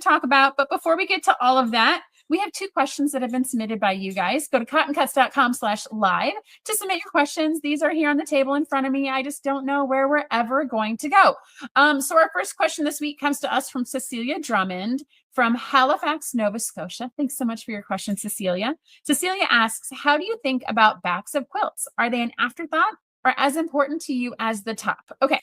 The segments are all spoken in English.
talk about. But before we get to all of that, we have 2 questions that have been submitted by you guys. Go to cottoncuts.com/live to submit your questions. These are here on the table in front of me. I just don't know where we're ever going to go. So our first question this week comes to us from Cecilia Drummond from Halifax, Nova Scotia. Thanks so much for your question, Cecilia. Cecilia asks, how do you think about backs of quilts? Are they an afterthought or as important to you as the top? Okay.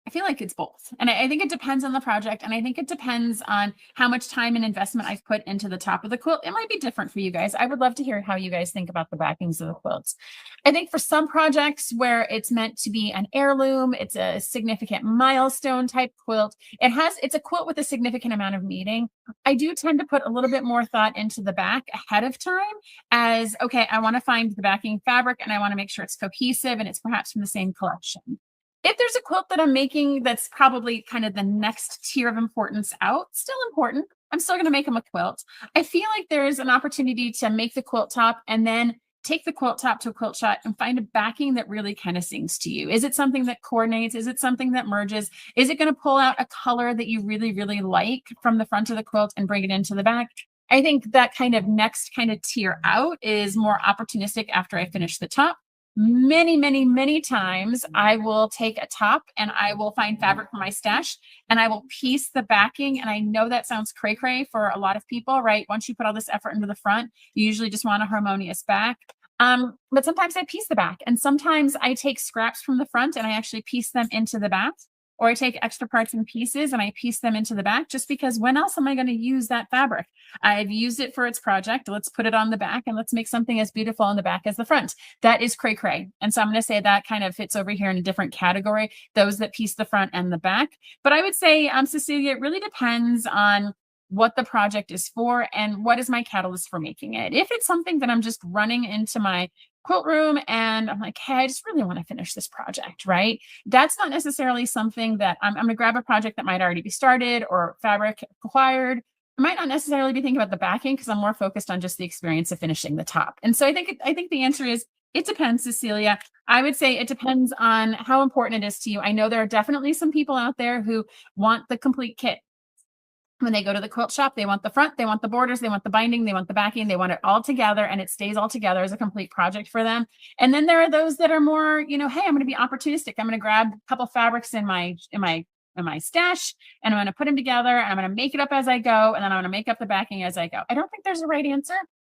I feel like it's both. And I think it depends on the project. And I think it depends on how much time and investment I've put into the top of the quilt. It might be different for you guys. I would love to hear how you guys think about the backings of the quilts. I think for some projects where it's meant to be an heirloom, it's a significant milestone type quilt. It's a quilt with a significant amount of meaning. I do tend to put a little bit more thought into the back ahead of time as, okay, I want to find the backing fabric and I want to make sure it's cohesive and it's perhaps from the same collection. If there's a quilt that I'm making that's probably kind of the next tier of importance out, still important, I'm still going to make them a quilt. I feel like there's an opportunity to make the quilt top and then take the quilt top to a quilt shot and find a backing that really kind of sings to you. Is it something that coordinates? Is it something that merges? Is it going to pull out a color that you really, really like from the front of the quilt and bring it into the back? I think that kind of next kind of tier out is more opportunistic after I finish the top. Many, many, many times I will take a top and I will find fabric from my stash and I will piece the backing. And I know that sounds cray-cray for a lot of people, right? Once you put all this effort into the front, you usually just want a harmonious back. But sometimes I piece the back and sometimes I take scraps from the front and I actually piece them into the back, or I take extra parts and pieces and I piece them into the back just because when else am I going to use that fabric? I've used it for its project. Let's put it on the back and let's make something as beautiful on the back as the front. That is cray cray. And so I'm going to say that kind of fits over here in a different category, those that piece the front and the back. But I would say, Cecilia, it really depends on what the project is for and what is my catalyst for making it. If it's something that I'm just running into my quilt room and I'm like, hey, I just really want to finish this project, right? That's not necessarily something that I'm going to grab a project that might already be started or fabric acquired. I might not necessarily be thinking about the backing because I'm more focused on just the experience of finishing the top. And so I think the answer is it depends, Cecilia. I would say it depends on how important it is to you. I know there are definitely some people out there who want the complete kit. When they go to the quilt shop, they want the front, they want the borders, they want the binding, they want the backing, they want it all together and it stays all together as a complete project for them. And then there are those that are more, hey, I'm going to be opportunistic. I'm going to grab a couple fabrics in my stash and I'm going to put them together. I'm going to make it up as I go. And then I'm going to make up the backing as I go. I don't think there's a right answer.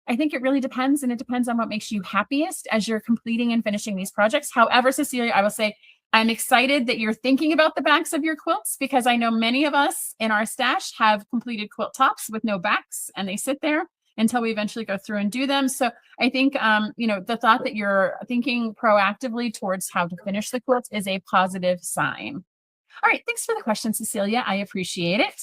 I think it really depends. And it depends on what makes you happiest as you're completing and finishing these projects. However, Cecilia, I will say, I'm excited that you're thinking about the backs of your quilts because I know many of us in our stash have completed quilt tops with no backs and they sit there until we eventually go through and do them. So I think, the thought that you're thinking proactively towards how to finish the quilt is a positive sign. All right. Thanks for the question, Cecilia. I appreciate it.